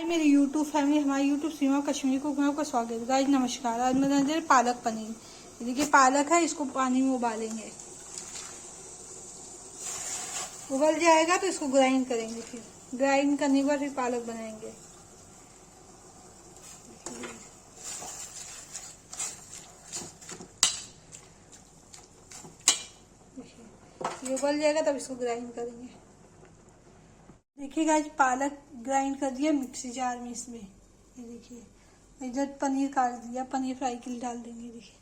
मेरी YouTube family, हमारी YouTube सीमा Kashmiri cook में आपका स्वागत है। गाइस नमस्कार। आज मैं बनाने पालक पनीर। देखिए पालक है, इसको पानी में उबालेंगे। उबल जाएगा तो इसको ग्राइंड करेंगे। फिर ग्राइंड करने के बाद फिर पालक बनाएंगे। ये उबल जाएगा तब इसको ग्राइंड करेंगे। देखिए गाइस पालक ग्राइंड कर दिया मिक्सी जार में। इसमें ये देखिए इधर पनीर काट दिया, पनीर फ्राई के लिए डाल देंगे। देखिए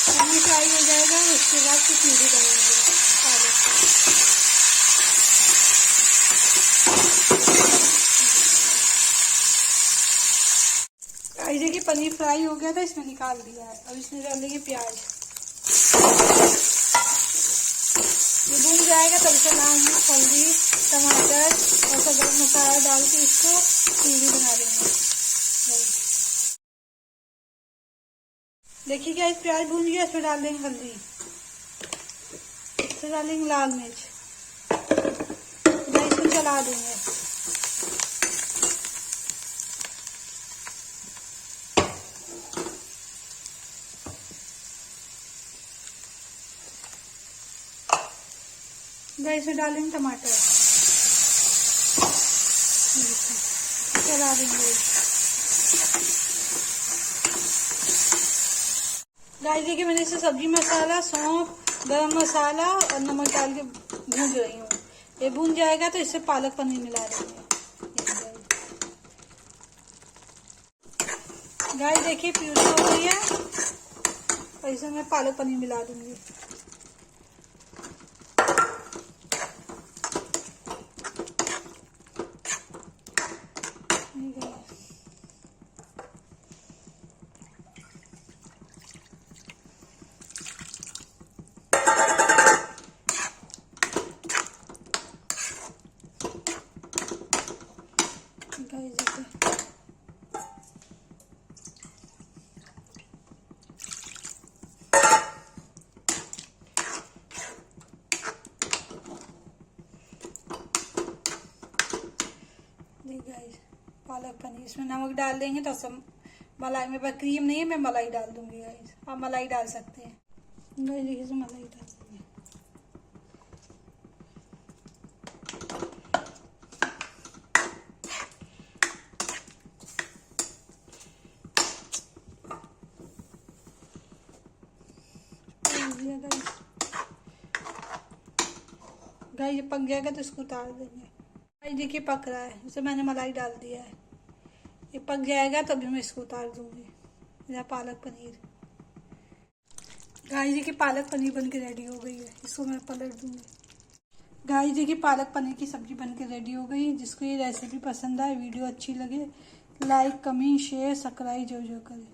पनीर फ्राई हो जाएगा, उसके बाद फिर प्यूरी करेंगे पालक का। देखिए पनीर फ्राई हो गया था, इसमें निकाल दिया है। अब इसमें डालेंगे प्याज। ये भून जाएगा तब इसे लाल मिर्च, हल्दी, टमाटर और सब गरम मसाला डाल के इसको प्यूरी बना लेंगे। देखिए क्या इस प्याज भून गया, इसमें डाल देंगे हल्दी, इसमें डालेंगे लाल मिर्च, इसको चला देंगे। इसमें डालेंगे टमाटर, चला देंगे। गाइस देखिए मैंने इसे सब्जी मसाला, सौंफ, गरम मसाला और नमक डाल के भून रही हूँ। ये भून जाएगा तो इससे पालक पनीर मिला देंगे। गाइस देखिए प्यूरी हो गई है और इसमें मैं पालक पनीर मिला दूंगी। पालक पनीर इसमें नमक डाल देंगे तो सब मलाई, मेरे पास क्रीम नहीं है, मैं मलाई डाल दूंगी। गाइस आप मलाई डाल सकते हैं। देखिए इसमें मलाई डाल देंगे। गाइस ये पक जाएगा तो इसको उतार देंगे। गाइस देखिए पक रहा है, जैसे मैंने मलाई डाल दिया है। ये पक जाएगा तभी मैं इसको उतार दूंगी। मेरा पालक पनीर। गाइस देखिए पालक पनीर बन के रेडी हो गई है, इसको मैं पलट दूंगी। गाइस देखिए पालक पनीर की सब्जी बन के रेडी हो गई। जिसको ये रेसिपी पसंद आए, वीडियो अच्छी लगे, लाइक, कमेंट, शेयर, सब्सक्राइब जो करें।